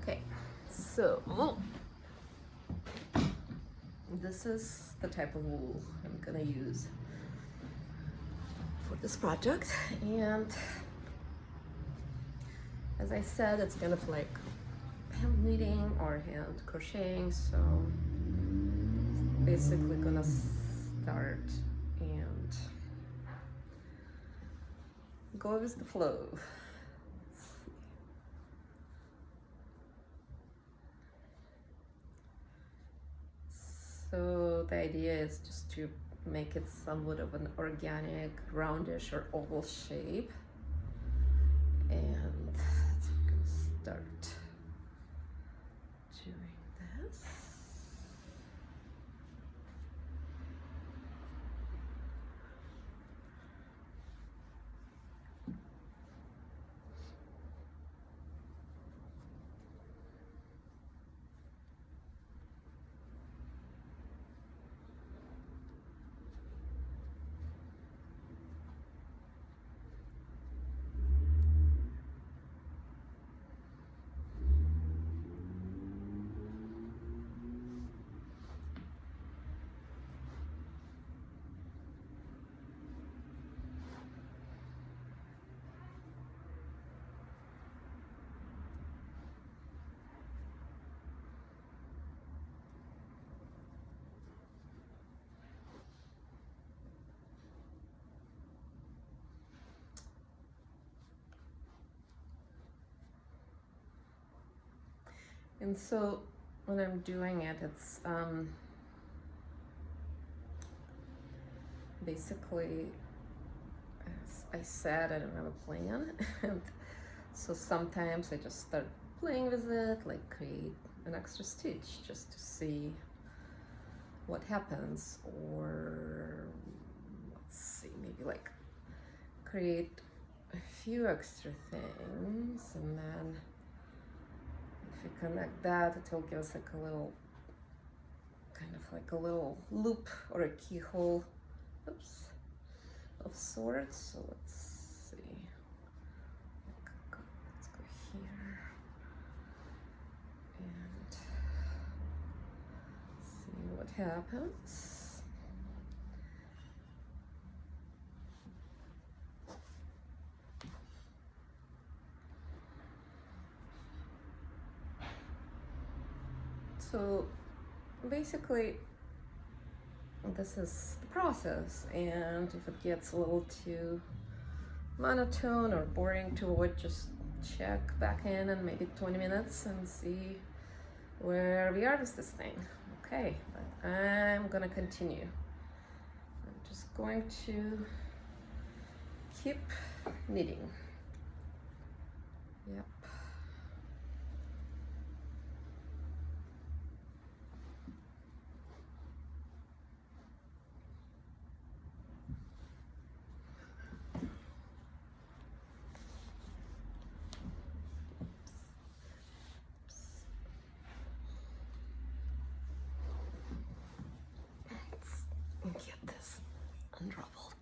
Okay, so this is the type of wool I'm gonna use for this project, and as I said, it's kind of like hand knitting or hand crocheting, so basically gonna start and go with the flow. So the idea is just to make it somewhat of an organic, roundish or oval shape. And I'm gonna start doing this. And so when I'm doing it, it's basically, as I said, I don't have a plan. And so sometimes I just start playing with it, like create an extra stitch just to see what happens, or let's see, maybe like create a few extra things, and then if we connect that, it will give us like a little, kind of like a little loop or a keyhole, oops, of sorts. So let's see, let's go here and see what happens. So basically, this is the process, and if it gets a little too monotone or boring to watch, just check back in maybe 20 minutes and see where we are with this thing. Okay, but I'm gonna continue. I'm just going to keep knitting. Yep. Let's get this unraveled.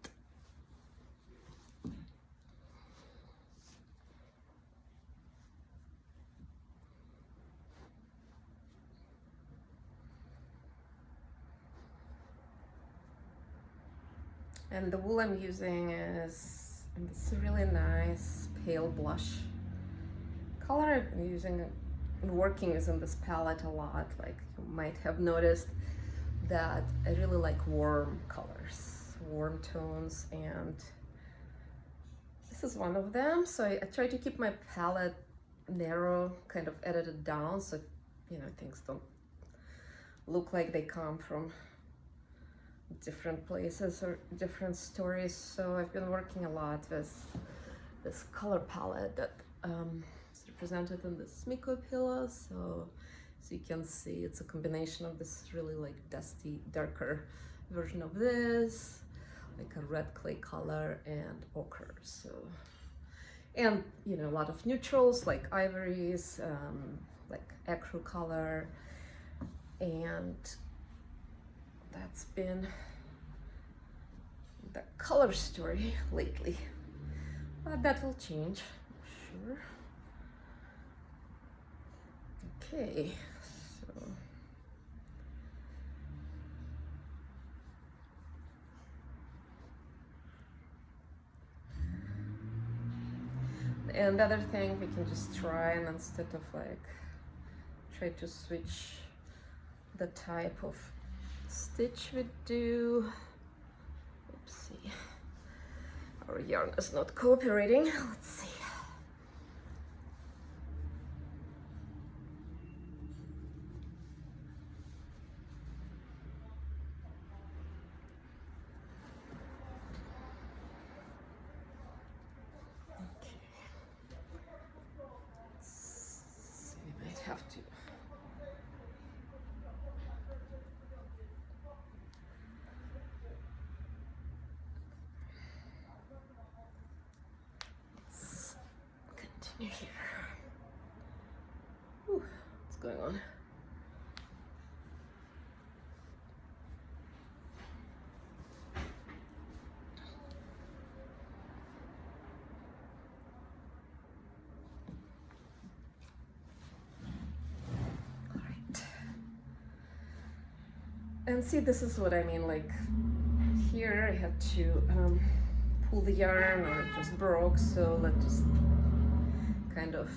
And the wool I'm using is this really nice pale blush color. I've been using and working is in this palette a lot. Like you might have noticed that I really like warm colors, warm tones, and this is one of them. So I try to keep my palette narrow, kind of edited down, so things don't look like they come from different places or different stories. So I've been working a lot with this color palette that is represented in this Miko pillow. So as you can see, it's a combination of this really like dusty, darker version of this, like a red clay color, and ochre. So, and a lot of neutrals like ivories, like ecru color, and that's been the color story lately. But that will change, I'm sure. Okay, so and the other thing we can just try, and instead of like try to switch the type of stitch we do. Oopsie, our yarn is not cooperating. Let's see. We might have to. Let's continue here. Whew, what's going on? And see, this is what I mean, like here I had to pull the yarn or it just broke, so let's just kind of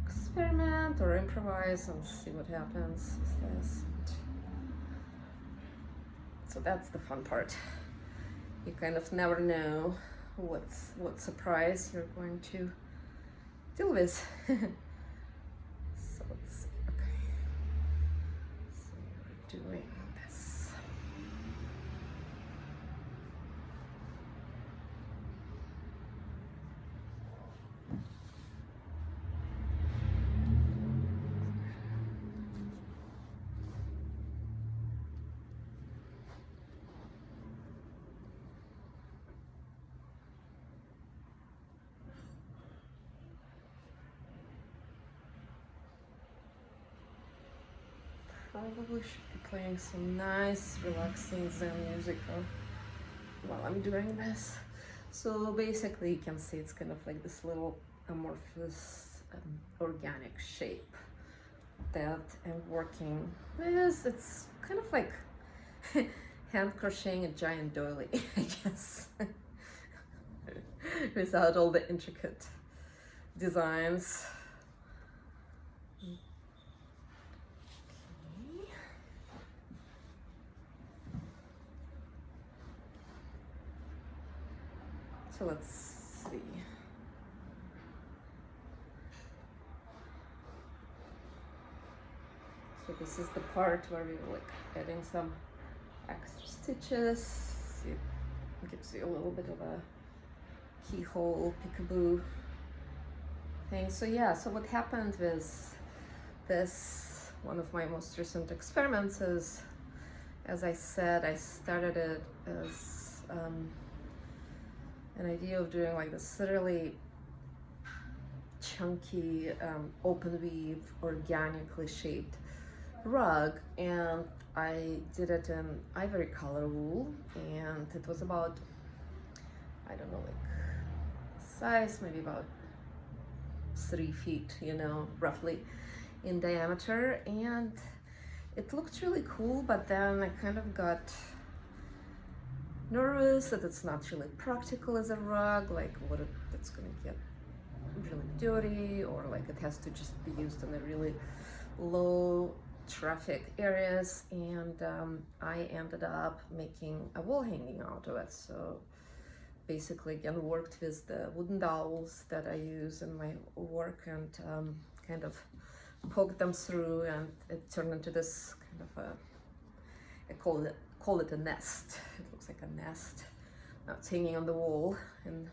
experiment or improvise and see what happens with this. So that's the fun part. You kind of never know what surprise you're going to deal with. So let's see. Okay. So we're doing this. Probably should be playing some nice, relaxing Zen music while I'm doing this. So basically, you can see it's kind of like this little amorphous, organic shape that I'm working with. It's kind of like hand crocheting a giant doily, I guess, without all the intricate designs. So let's see. So this is the part where we were like adding some extra stitches. See, it gives you a little bit of a keyhole, peekaboo thing. So yeah, so what happened with this, one of my most recent experiments is, as I said, I started it as an idea of doing like this really chunky, open weave, organically shaped rug, and I did it in ivory color wool, and it was about, I don't know, like size maybe about 3 feet, you know, roughly in diameter, and it looked really cool, but then I kind of got nervous that it's not really practical as a rug, like what if it's gonna get really dirty, or like it has to just be used in a really low traffic areas, and I ended up making a wall hanging out of it. So basically again worked with the wooden dowels that I use in my work, and kind of poked them through, and it turned into this kind of a, I call it a nest. It looks like a nest. Now it's hanging on the wall and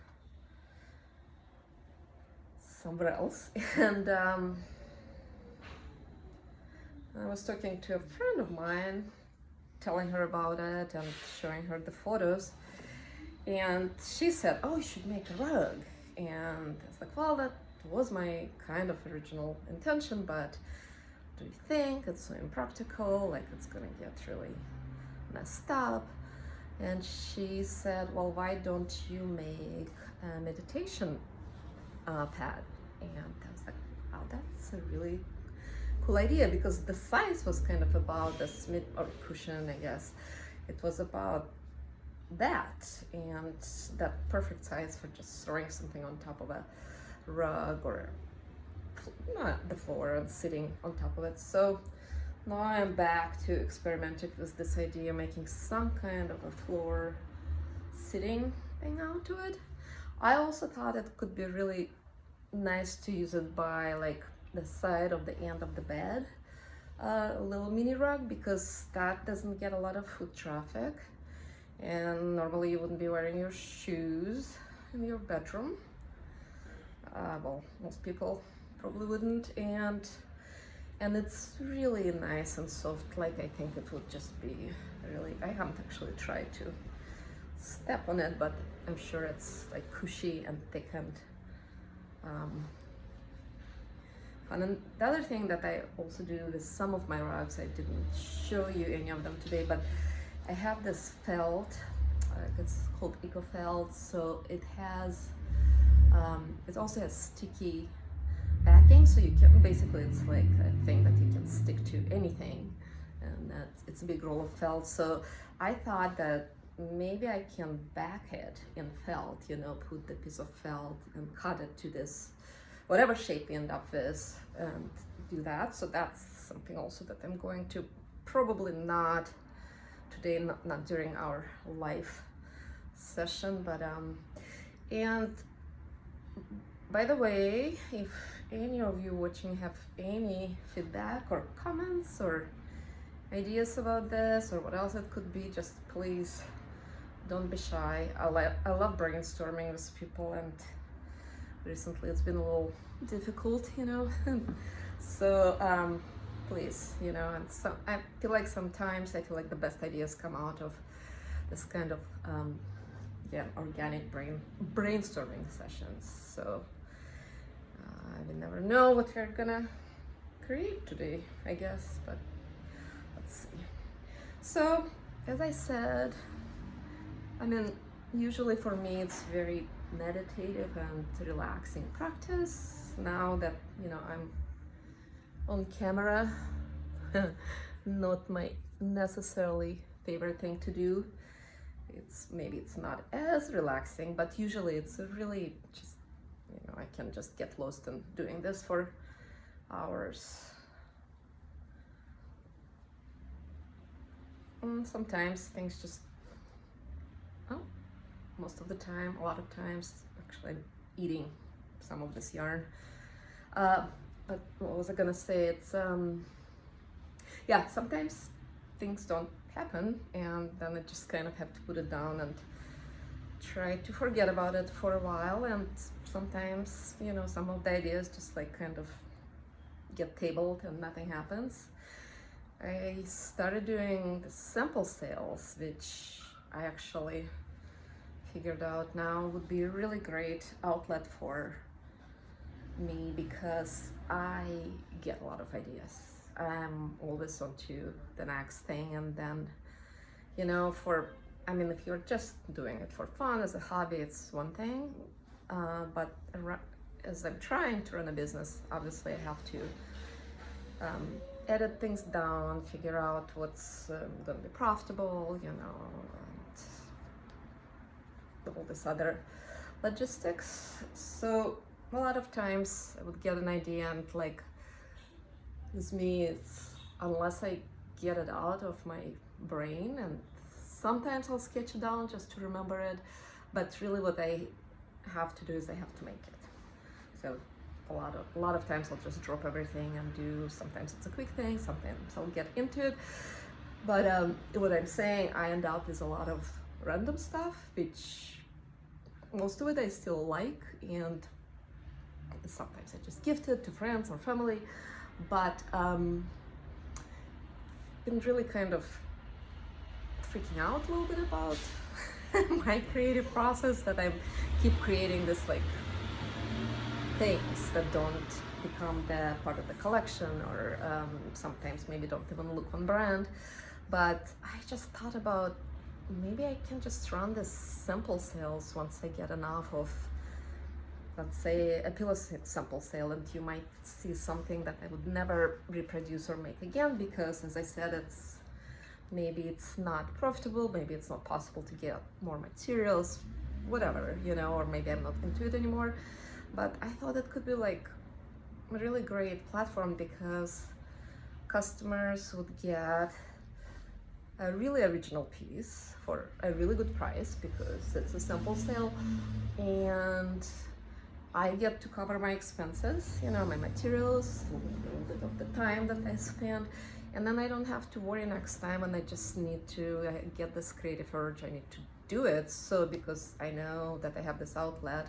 somewhere else. And I was talking to a friend of mine, telling her about it and showing her the photos, and she said, oh, you should make a rug. And I was like, well, that was my kind of original intention, but do you think it's so impractical, like it's gonna get really messed up? And she said, well, why don't you make a meditation pad? And I was like, wow, that's a really cool idea because the size was kind of about this mid or cushion, I guess. It was about that, and that perfect size for just throwing something on top of a rug or not the floor and sitting on top of it. So now I'm back to experimenting with this idea, making some kind of a floor sitting thing out to it. I also thought it could be really nice to use it by like the side of the end of the bed, a little mini rug, because that doesn't get a lot of foot traffic, and normally you wouldn't be wearing your shoes in your bedroom. Well, most people probably wouldn't, and it's really nice and soft. Like, I think it would just be really, I haven't actually tried to step on it, but I'm sure it's like cushy and thick and fun. And the other thing that I also do with some of my rugs, I didn't show you any of them today, but I have this felt, it's called Eco Felt. So it has, it also has sticky backing, so you can basically, it's like a thing that you can stick to anything, and it's a big roll of felt. So I thought that maybe I can back it in felt, you know, put the piece of felt and cut it to this whatever shape we end up with and do that. So that's something also that I'm going to probably not today, not during our live session, but and by the way, if any of you watching have any feedback or comments or ideas about this or what else it could be, just please don't be shy. I love brainstorming with people, and recently it's been a little difficult, you know. So please, you know, and so I feel like sometimes the best ideas come out of this kind of organic brainstorming sessions. So I will never know what we're gonna create today, I guess, but let's see. So as I said, I mean, usually for me it's very meditative and relaxing practice. Now that, you know, I'm on camera, not my necessarily favorite thing to do. Maybe it's not as relaxing, but usually it's really just, you know, I can just get lost in doing this for hours. And sometimes things just, most of the time, a lot of times, actually I'm eating some of this yarn. But what was I gonna say? It's, sometimes things don't happen, and then I just kind of have to put it down and try to forget about it for a while. And sometimes, you know, some of the ideas just like kind of get tabled and nothing happens. I started doing the sample sales, which I actually figured out now would be a really great outlet for me, because I get a lot of ideas. I'm always on to the next thing, and then, you know, if you're just doing it for fun as a hobby, it's one thing, but as I'm trying to run a business, obviously I have to edit things down, figure out what's going to be profitable, you know, and all this other logistics. So a lot of times I would get an idea, and like with me, it's unless I get it out of my brain, and sometimes I'll sketch it down just to remember it, but really what I have to do is I have to make it. So a lot of times I'll just drop everything and do, sometimes it's a quick thing, sometimes I'll get into it, but what I'm saying, I end up with a lot of random stuff, which most of it I still like, and sometimes I just gift it to friends or family, but been really kind of freaking out a little bit about my creative process, that I keep creating this like things that don't become the part of the collection, or sometimes maybe don't even look on brand. But I just thought about, maybe I can just run this sample sales once I get enough of let's say a pillow sample sale, and you might see something that I would never reproduce or make again, because as I said, maybe it's not profitable, maybe it's not possible to get more materials, whatever, you know, or maybe I'm not into it anymore. But I thought it could be like a really great platform, because customers would get a really original piece for a really good price, because it's a sample sale, and I get to cover my expenses, you know, my materials, a little bit of the time that I spend, and then I don't have to worry next time when I just need to get this creative urge, I need to do it. So because I know that I have this outlet,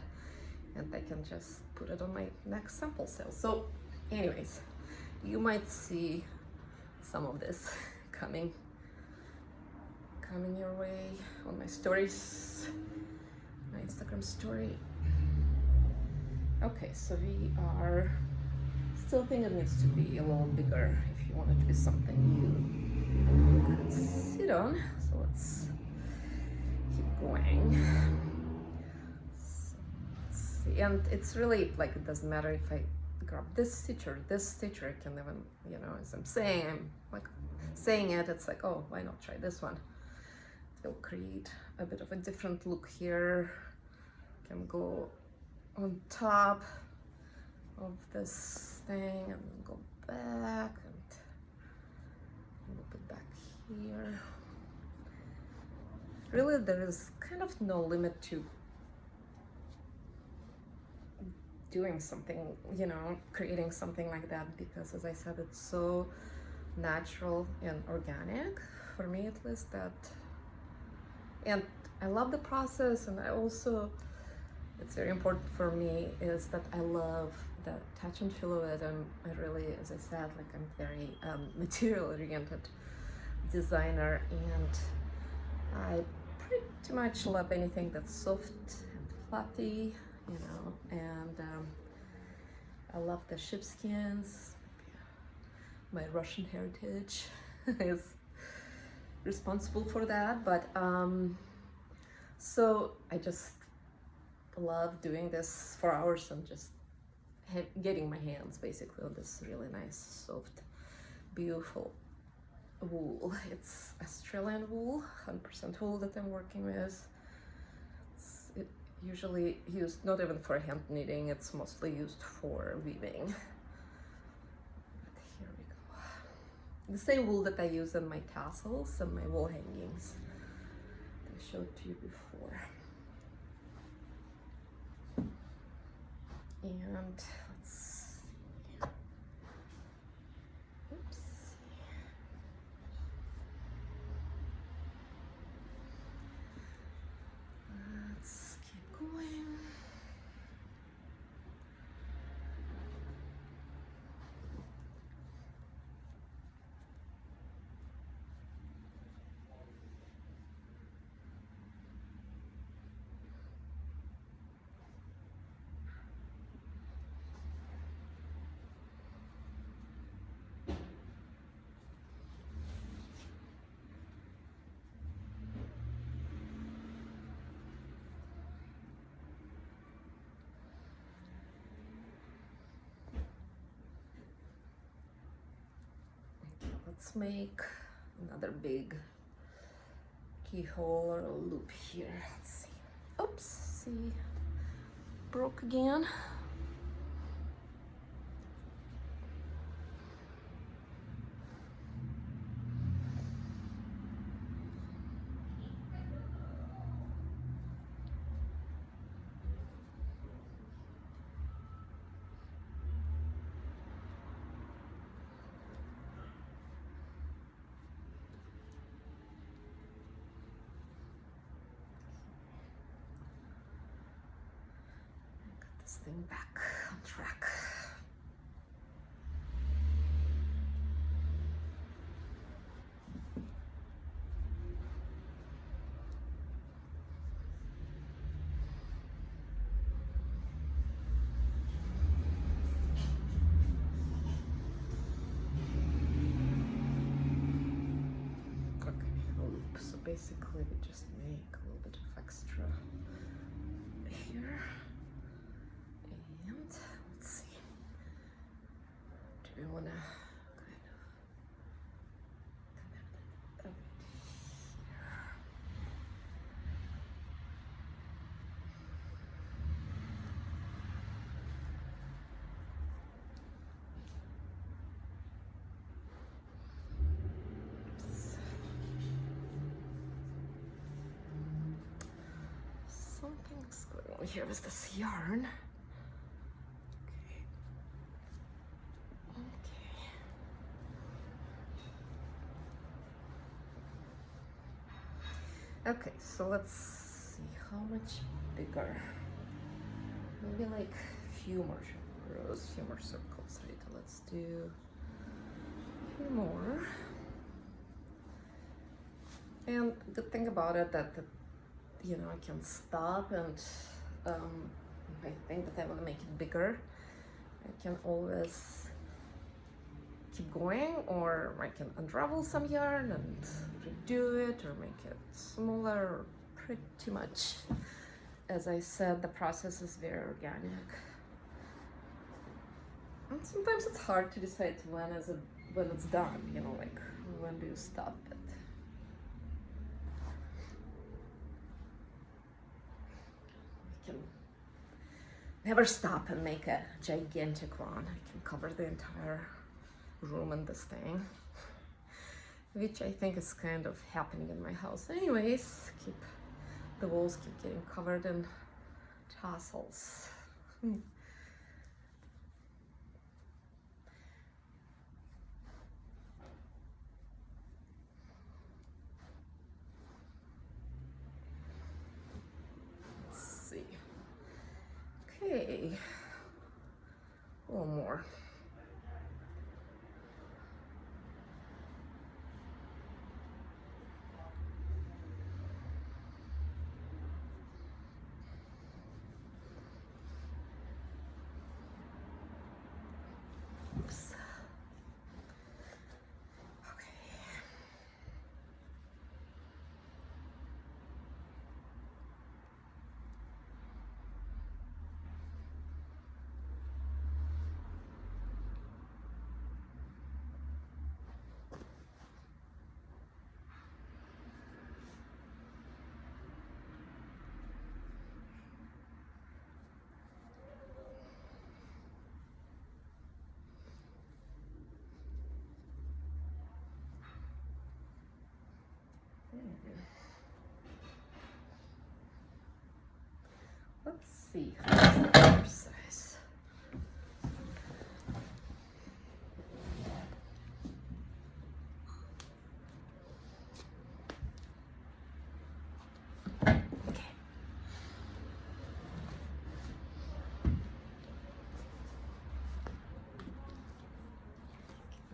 and I can just put it on my next sample sale. So anyways, you might see some of this coming your way on my stories, my Instagram story. Okay, so we are still think it needs to be a little bigger if you want it to be something you could sit on. So let's keep going. So let's see. And it's really like, it doesn't matter if I grab this stitch or this stitch, or I can even, you know, as I'm like saying it, it's like, oh, why not try this one? It will create a bit of a different look here. Can go on top of this thing and then go back and move it back here. Really, there is kind of no limit to doing something, you know, creating something like that, because as I said, it's so natural and organic, for me at least, and I love the process. And I also, it's very important for me is that I love the touch and feel of it. I really, as I said, like I'm very material oriented designer, and I pretty much love anything that's soft and fluffy, you know, and I love the sheepskins. My Russian heritage is responsible for that, but so I just love doing this for hours and just getting my hands basically on this really nice, soft, beautiful wool. It's Australian wool, 100% wool that I'm working with. It usually used not even for hand knitting, it's mostly used for weaving. But here we go. The same wool that I use in my tassels and my wall hangings that I showed to you before. And let's see. Oops. Let's keep going. Let's make another big keyhole or a loop here. Let's see. Oops, see, broke again. This thing back on track. Okay, a loop. So basically we just make a little bit of extra here. we wanna kind of connect it a bit here. Something's going on here with this yarn. Okay, so let's see how much bigger. Maybe like a few more rows, few more circles, right? Let's do a few more. And the thing about it that you know, I can stop and if I think that I want to make it bigger, I can always keep going, or I can unravel some yarn and redo it or make it smaller. Pretty much, as I said, the process is very organic, and sometimes it's hard to decide when it's done, you know, like when do you stop it. I can never stop and make a gigantic one. I can cover the entire room in this thing, which I think is kind of happening in my house anyways. The walls keep getting covered in tassels. Let's see. Okay, a little more. Oops. Okay. Let's see how's the other size. Okay.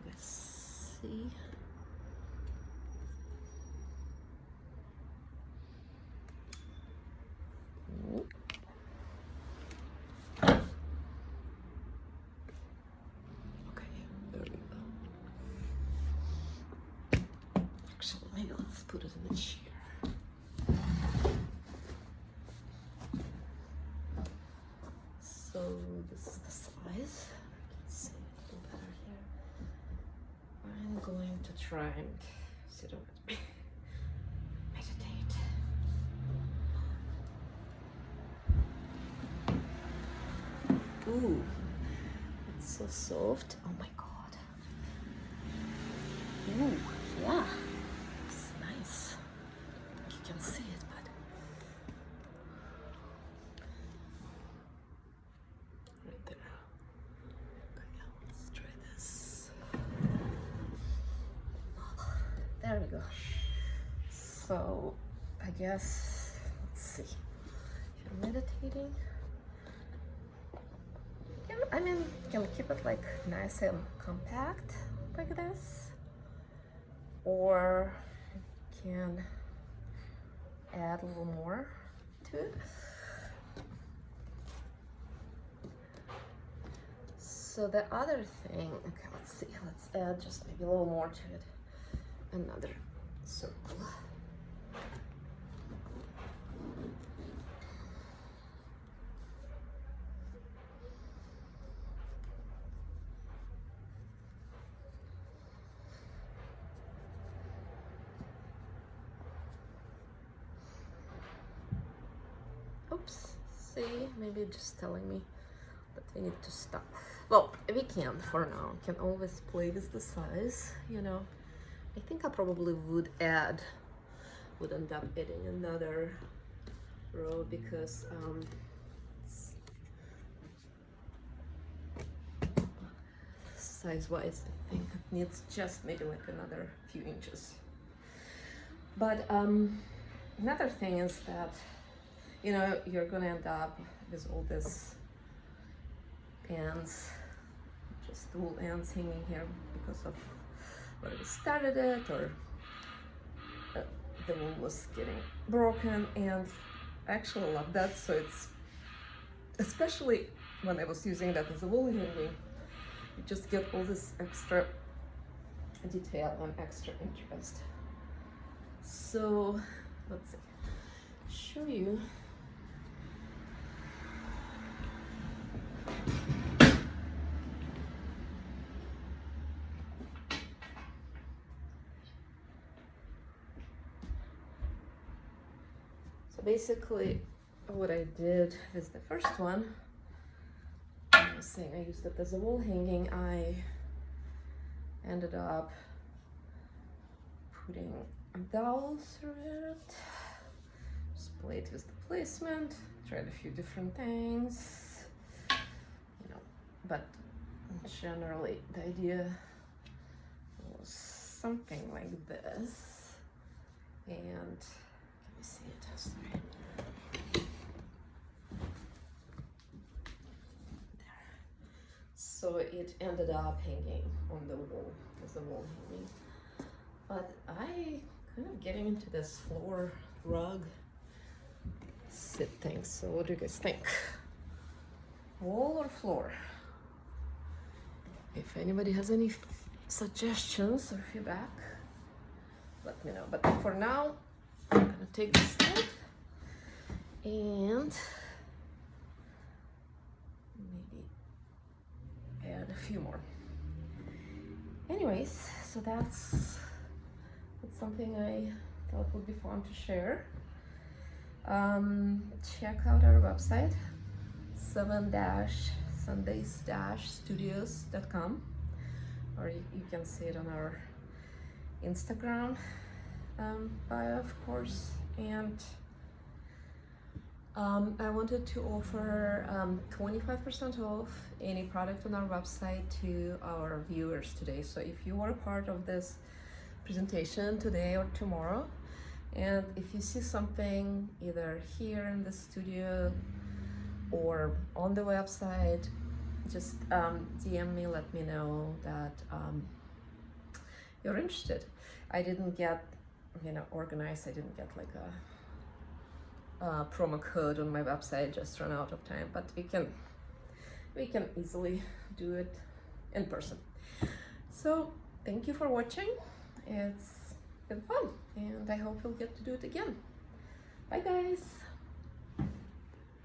Let's see. Maybe let's put it in the chair. So this is the size. I can see it a little better here. I'm going to try and sit on it. Meditate. Ooh, it's so soft. Oh my god. Ooh, yeah. Nice. You can see it, but right there. Okay, let's try this. There we go. So I guess let's see. If you're meditating, I mean, you can keep it like nice and compact like this, or can add a little more to it. So the other thing, okay, let's see, let's add just maybe a little more to it. Another circle. See, maybe just telling me that I need to stop. Well, we can for now. Can always play with the size, you know. I think I probably would end up adding another row because size-wise, I think it needs just maybe like another few inches. But another thing is that, you know, you're gonna end up with all this ends, just wool ends hanging here because of where we started it, or the wool was getting broken, and I actually love that. So it's, especially when I was using that as a wool hanging, you just get all this extra detail and extra interest. So let's see, show you. So basically what I did with the first one, I was saying I used it as a wall hanging, I ended up putting a dowel through it, just played with the placement, tried a few different things, you know, but generally the idea was something like this. And can you see it? Sorry. There. So it ended up hanging on the wall as a wall hanging. But I kind of getting into this floor rug sit thing. So what do you guys think? Wall or floor? If anybody has any suggestions or feedback, let me know. But for now, I'm gonna take this out and maybe add a few more. Anyways, so that's something I thought would be fun to share. Check out our website, 7-sundays-studios.com, or you can see it on our Instagram bio, of course. And I wanted to offer 25% off any product on our website to our viewers today. So if you are a part of this presentation today or tomorrow, and if you see something either here in the studio or on the website, just DM me, let me know that you're interested. I didn't get, you know, organized. I didn't get like a promo code on my website, just ran out of time, but we can easily do it in person. So thank you for watching. It's been fun, and I hope we'll get to do it again. Bye guys.